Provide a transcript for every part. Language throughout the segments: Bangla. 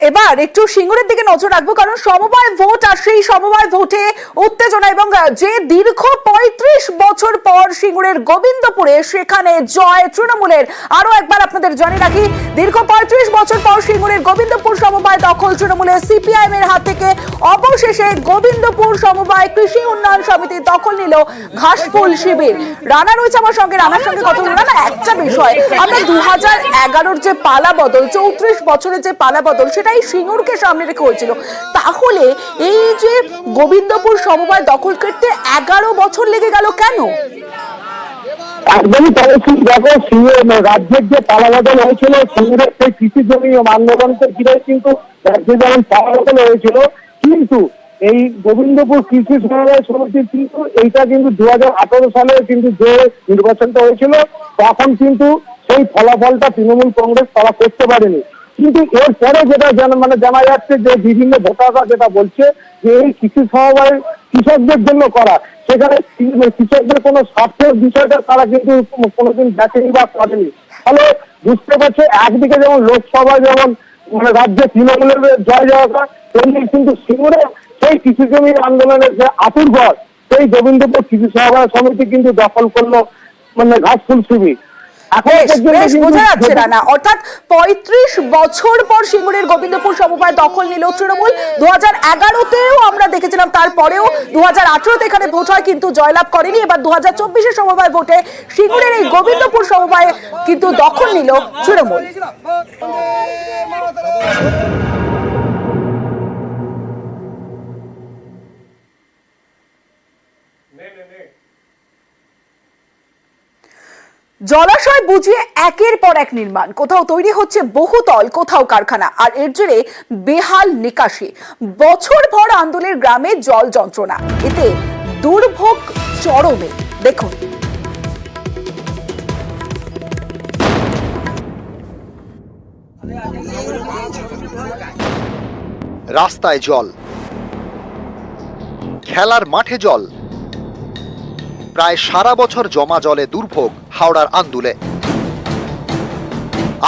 এবার একটু সিঙ্গুরের দিকে নজর রাখবো, কারণ সমবায় ভোট আর সেই সমবায় ভোটে উত্তেজনা এবং যে দীর্ঘ ৩৫ বছর পর সিঙ্গুরের গোবিন্দপুরে সেখানে জয় তৃণমূলের। আরো একবার আপনাদের জানিয়ে রাখি, দীর্ঘ ৩৫ বছর পর সিঙ্গুরের গোবিন্দপুর সমবায় দখল তৃণমূলের। সিপিআইএম এর হাত থেকে অবশেষে গোবিন্দপুর সমবায় কৃষি উন্নয়ন সমিতি দখল নিল ঘাসফুল শিবির। রানা রয়েছে আমার সঙ্গে, রানার সঙ্গে কথা বলবো। না একটা বিষয়, আমরা 2011-র যে পালা বদল, 34 বছরের যে পালা বদল, সেটা এই সিঙ্গুরকে সামনে রেখে হয়েছিল। তাহলে এই যে গোবিন্দপুর সমবায় দখল করতে 11 বছর লেগে গেল কেন? একদমই তাই। দেখো, রাজ্যের যে পালাবদল হয়েছিল সিঙ্গুরের সেই কৃষি জমি আন্দোলনকে ঘিরে কিন্তু রাজ্যে যেমন পালাবদল হয়েছিল, কিন্তু এই গোবিন্দপুর কৃষি সমবায় সমিতির কিন্তু এইটা কিন্তু 2018 সালে কিন্তু যে নির্বাচনটা হয়েছিল, তখন কিন্তু সেই ফলাফলটা তৃণমূল কংগ্রেস তারা করতে পারেনি। কিন্তু এরপরে যেটা জানা যাচ্ছে যে বিভিন্ন ভোটাররা যেটা বলছে যে এই কৃষি সমবায় কৃষকদের জন্য করা, সেখানে কৃষকদের কোনো স্বার্থের বিষয়টা তারা কিন্তু কোনোদিন দেখেনি বা করেনি। ফলে বুঝতে পারছে, একদিকে যেমন লোকসভায় যেমন রাজ্যে তৃণমূলের জয় জয়কার, তেমনি কিন্তু সিঙ্গুরে সেই কৃষি জমি আন্দোলনের যে আতুরঘর, সেই গোবিন্দপুর কৃষি সমবায় সমিতি কিন্তু দখল করলো ঘাসফুল শিবির। বোঝা যাচ্ছে না, অর্থাৎ 35 বছর পর সিঙ্গুরের গোবিন্দপুর সমবায় দখল নিল তৃণমূল। 2011-তেও আমরা দেখেছিলাম, তারপরেও 2018-তে এখানে ভোট হয় কিন্তু জয়লাভ করেনি। এবার 2024-এর সমবায় ভোটে সিঙ্গুরের এই গোবিন্দপুর সমবায় কিন্তু দখল নিল তৃণমূল। জলাশয় বুঝিয়ে একের পর এক নির্মাণ, কোথাও তৈরি হচ্ছে বহুতল, কোথাও কারখানা, আর এর জেরে বেহাল নিকাশি। বছর ভর আন্দোলনের গ্রামে জল যন্ত্রণা, এতে দুর্ভোগ চরমে। দেখুন, রাস্তায় জল, খেলার মাঠে জল, প্রায় সারা বছর জমা জলে দুর্ভোগ হাওড়ার আন্দুলে।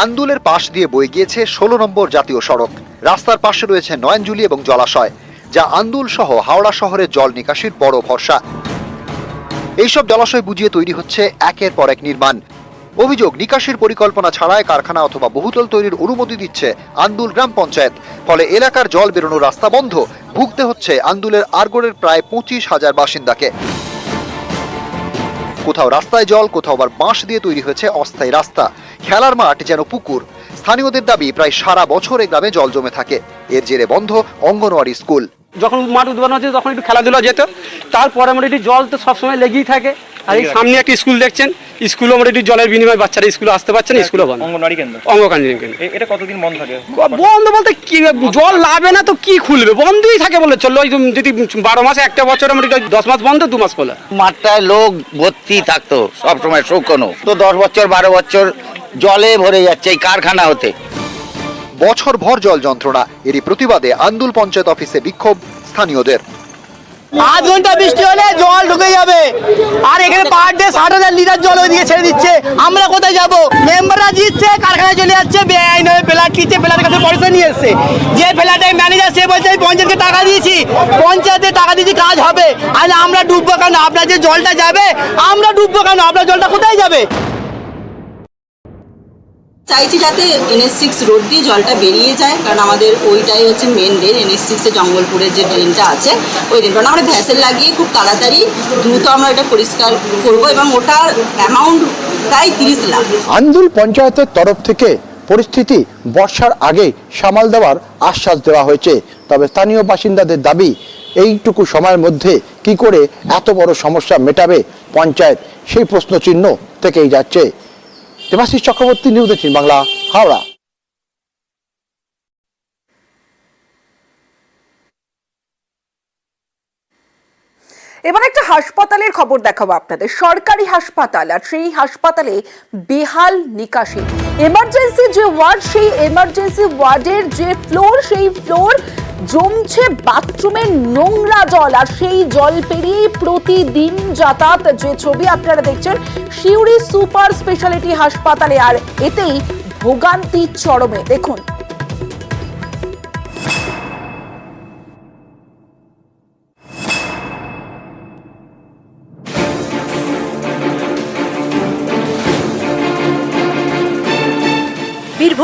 আন্দুলের পাশ দিয়ে বয়ে গিয়েছে 16 নম্বর জাতীয় সড়ক। রাস্তার পাশে রয়েছে নয়নজুলি এবং জলাশয়, যা আন্দুল সহ হাওড়া শহরের জল নিকাশির বড় ভরসা। এইসব জলাশয় বুঝিয়ে তৈরি হচ্ছে একের পর এক নির্মাণ। অভিযোগ, নিকাশির পরিকল্পনা ছাড়াই কারখানা অথবা বহুতল তৈরির অনুমতি দিচ্ছে আন্দুল গ্রাম পঞ্চায়েত। ফলে এলাকার জল বেরোনোর রাস্তা বন্ধ। ভুগতে হচ্ছে আন্দুলের আরগড়ের প্রায় 25,000 বাসিন্দাকে। কোথাও রাস্তায় জল, কোথাও আবার বাঁশ দিয়ে তৈরি হয়েছে অস্থায়ী রাস্তা। খেলার মাঠ যেন পুকুর। স্থানীয়দের দাবি, প্রায় সারা বছর এই গ্রামে জল জমে থাকে। এর জেরে বন্ধ অঙ্গনওয়াড়ি স্কুল। যখন মাঠ উদ্বোধন হচ্ছে তখন একটু খেলাধুলা যেত, তারপরে মোটামুটি জল তো সবসময় লেগেই থাকে। আর এই সামনে একটা স্কুল দেখছেন, স্কুলও মোটামুটি জলের বিনিময়ে বাচ্চারা স্কুলে আসতে পারছে না, স্কুলও বন্ধ। অঙ্গনওয়াড়ি কেন্দ্র, অঙ্গনওয়াড়ি কেন্দ্র এটা কতদিন বন্ধ থাকে? বন্ধ বলতে কি, জল লাগবে না তো কি খুলবে, বন্ধই থাকে বলে চললো। যদি 12 মাসে একটা বছর মোটামুটি 10 মাস বন্ধ, 2 মাস খোলা। মাঠটায় লোক ভর্তি থাকতো সবসময়, শুকনো তো 10 বছর 12 বছর জলে ভরে যাচ্ছে এই কারখানা হতে। বছর ভর জল যন্ত্রণা, এরই প্রতিবাদে আন্দুল পঞ্চায়েত অফিসে বিক্ষোভ স্থানীয়দের। 8 ঘন্টা বৃষ্টি হলে জল ঢুকে যাবে, আর এখানে পার ডে 60,000 লিটার জল ওইদিকে ছেড়ে দিচ্ছে। আমরা কোথায় যাবো? মেম্বাররা জিতছে, কারখানায় চলে যাচ্ছে, বেআইন হয়ে ফ্ল্যাট কিনছে, ফ্ল্যাটের কাছে পয়সা নিয়ে এসছে। যে ফ্ল্যাটের ম্যানেজার সে বলছে পঞ্চায়েতকে টাকা দিয়েছি, পঞ্চায়েতে টাকা দিয়েছি, কাজ হবে। আর আমরা ডুববো কেন? আপনার যে জলটা যাবে, আমরা ডুববো কেন? আপনার জলটা কোথায় যাবে? চাইছি যাতে NH6 রোড দিয়ে জলটা বেরিয়ে যায়, কারণ আমাদের ওইটাই হচ্ছে মেন ড্রেন। NH6 জঙ্গলপুরের যে ড্রেনটা আছে, ওই ড্রেনটা আমরা ভ্যাসেল লাগিয়ে খুব তাড়াতাড়ি দ্রুত আমরা এটা পরিষ্কার করব, এবং ওটার অ্যামাউন্ট প্রায় 30 লাখ। আন্দুল পঞ্চায়েতের তরফ থেকে পরিস্থিতি বর্ষার আগে সামাল দেওয়ার আশ্বাস দেওয়া হয়েছে। তবে স্থানীয় বাসিন্দাদের দাবি, এইটুকু সময়ের মধ্যে কি করে এত বড় সমস্যা মেটাবে পঞ্চায়েত, সেই প্রশ্নচিহ্ন থেকেই যাচ্ছে। দেবাশিস চক্রবর্তী, নিউজ 18 বাংলা, হাওড়া। এবার একটা হাসপাতালের খবর দেখাবো আপনাদের, সরকারি হাসপাতাল, আর সেই হাসপাতালে বেহাল নিকাশি। এমার্জেন্সি যে ওয়ার্ড, সেই এমার্জেন্সি ওয়ার্ডের যে ফ্লোর, সেই ফ্লোর জমছে বাথরুমের নোংরা জল, আর সেই জল পেরিয়ে প্রতিদিন যাতায়াত। যে ছবি আপনারা দেখছেন সিউড়ি সুপার স্পেশালিটি হাসপাতালে, আর এতেই ভোগান্তি চরমে। দেখুন,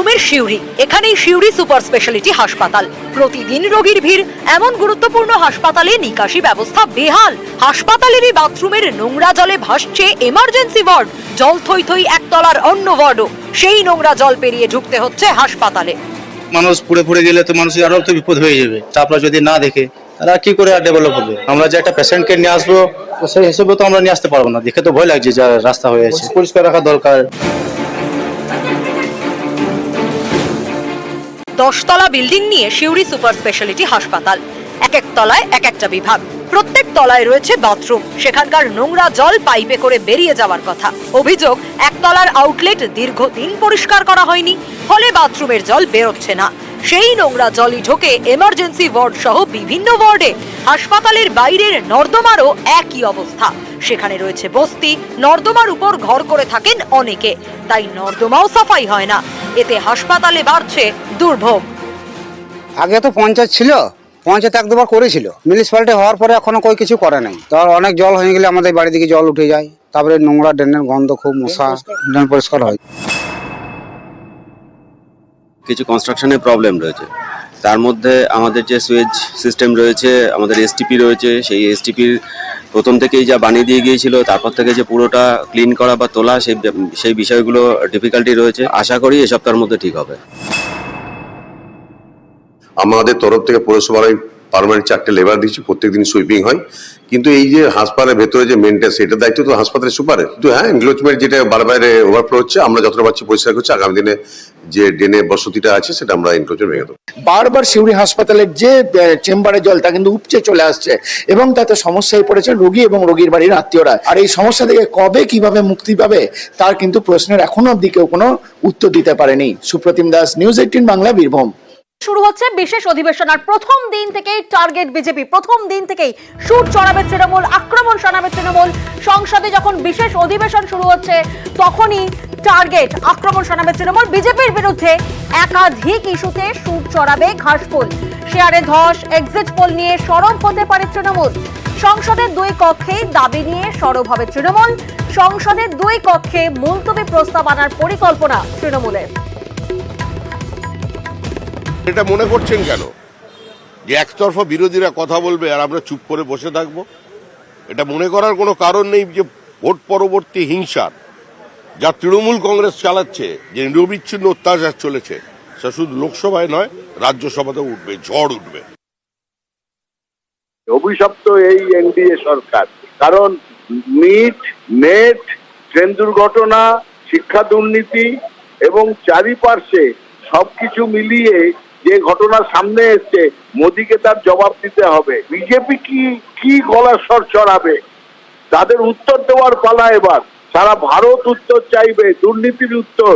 বীরভূমের সিউড়ি। এখানেই সিউড়ি সুপার স্পেশালিটি হাসপাতাল। প্রতিদিন রোগীর ভিড়। এমন গুরুত্বপূর্ণ হাসপাতালে নিকাশি ব্যবস্থা বেহাল। হাসপাতালেরই বাথরুমের নোংরা জলে ভাসছে এমার্জেন্সি ওয়ার্ড। জল থই থই একতলার অন্য ওয়ার্ডও। সেই নোংরা জল পেরিয়ে ঢুকতে হচ্ছে হাসপাতালে। মানুষ পুড়ে গেলে তো মানুষের আরো তো বিপদ হয়ে যাবে। তারপর যদি না দেখে তারা কি করে আর ডেভেলপ হবে? আমরা যে একটা পেশেন্টকে নিয়ে আসবো সেই হিসেবে তো আমরা নিয়ে আসতে পারবো না। দেখে তো ভয় লাগছে যা রাস্তা হয়ে আছে, পরিষ্কার রাখা দরকার। 10 তলা বিল্ডিং নিয়ে সিউড়ি সুপার স্পেশালিটি হাসপাতাল। এক এক তলায় এক একটা বিভাগ। প্রত্যেক তলায় রয়েছে বাথরুম। সেখানকার নোংরা জল পাইপে করে বেরিয়ে যাওয়ার কথা। অভিযোগ, একতলার আউটলেট দীর্ঘদিন পরিষ্কার করা হয়নি, ফলে বাথরুমের জল বেরোচ্ছে না। সেই নোংরা জলই ঢোকে এমার্জেন্সি ওয়ার্ড সহ বিভিন্ন ওয়ার্ডে। হাসপাতালের বাইরের নর্দমারও একই অবস্থা। সেখানে রয়েছে বস্তি, নর্দমার উপর ঘর করে থাকেন অনেকে, তাই নর্দমাও সাফাই হয় না। এতে হাসপাতালে বাড়ছে দুর্ভোগ। আগে তো পঞ্চায়েত ছিল, পঞ্চায়েত এক দুবার করেছিল, মিউনিসিপ্যালিটি হওয়ার পরে এখনো কই কিছু করে নাই। তো অনেক জল হয়ে গেলে আমাদের বাড়ি দিকে জল উঠে যায়। তারপরে নোংরা ড্রেনের গন্ধ, খুব মশা, ড্রেন পরিষ্কার হয়। কিছু কনস্ট্রাকশনের প্রবলেম রয়েছে, তার মধ্যে আমাদের যে সুয়েজ সিস্টেম রয়েছে, আমাদের এসটিপি রয়েছে, সেই এসটিপির প্রথম থেকেই যা বানিয়ে দিয়ে গিয়েছিল, তারপর থেকে যে পুরোটা ক্লিন করা বা তোলা, সেই বিষয়গুলো ডিফিকাল্টি রয়েছে। আশা করি এ সপ্তাহের মধ্যে ঠিক হবে। আমাদের তরফ থেকে পৌরসভায় পার্মানেন্ট 4টে লেবার দিচ্ছি, প্রত্যেকদিন সুইপিং হয়। কিন্তু এই যে হাসপাতালের ভেতরে যে মেনটেন্স, সেটার দায়িত্ব তো হাসপাতালের সুপারের। কিন্তু হ্যাঁ, এনক্লোজমেন্ট যেটা বারবার ওভারফ্লো হচ্ছে, আমরা যতটা পারছি পরিষ্কার করছি। আগামী দিনে যে ড্রেনে বসতিটা আছে সেটা আমরা এনক্লোজমেন্ট ভেঙে দেবো। বারবার সিউড়ি হাসপাতালের যে চেম্বারের জল তা কিন্তু উপচে চলে আসছে এবং তাতে সমস্যায় পড়েছে রোগী এবং রোগীর বাড়ির আত্মীয়রা। আর এই সমস্যা থেকে কবে কিভাবে মুক্তি পাবে তার কিন্তু প্রশ্নের এখনো অবধি কেউ কোনো উত্তর দিতে পারেনি। সুপ্রতিম দাস, নিউজ 18 বাংলা, বীরভূম। শুরু হচ্ছে বিশেষ অধিবেশন। আর প্রথম দিন থেকেই টার্গেট বিজেপি। প্রথম দিন থেকেই সুর চড়াবে তৃণমূল, আক্রমণ শানাবে তৃণমূল। সংসদে যখন বিশেষ অধিবেশন শুরু হচ্ছে তখনই টার্গেট, আক্রমণ শানাবে তৃণমূল। বিজেপির বিরুদ্ধে একাধিক ইস্যুতে সুর চড়াবে ঘাসফুল। শেয়ারে ধস, এক্সিট পোল নিয়ে সরব হতে পারে তৃণমূল। সংসদের 2 কক্ষে দাবি নিয়ে সরব হবে তৃণমূল। সংসদের 2 কক্ষে মুলতবি প্রস্তাব আনার পরিকল্পনা তৃণমূলের। এটা মনে করছেন কেন যে একতরফা বিরোধীরা কথা বলবে আর আমরা চুপ করে বসে থাকবো? এটা মনে করার কোনো কারণ নেই যে ভোট পরবর্তী হিংসার যা তৃণমূল কংগ্রেস চালাচ্ছে, যে নিরবিচ্ছিন্ন অত্যাচার চলেছে, সেটা শুধু লোকসভায় নয়, রাজ্যসভাতেও উঠবে, ঝড় উঠবে। অভিশপ্ত এই এনডিএ সরকার, কারণ মিট, নেট, ট্রেন দুর্ঘটনা, শিক্ষা দুর্নীতি এবং চারিপার্শ্বে সবকিছু মিলিয়ে যে ঘটনা সামনে এসছে, মোদীকে তার জবাব দিতে হবে। বিজেপি কি গলার স্বর চড়াবে, তাদের উত্তর দেওয়ার পালা এবার। সারা ভারত উত্তর চাইবে, দুর্নীতির উত্তর।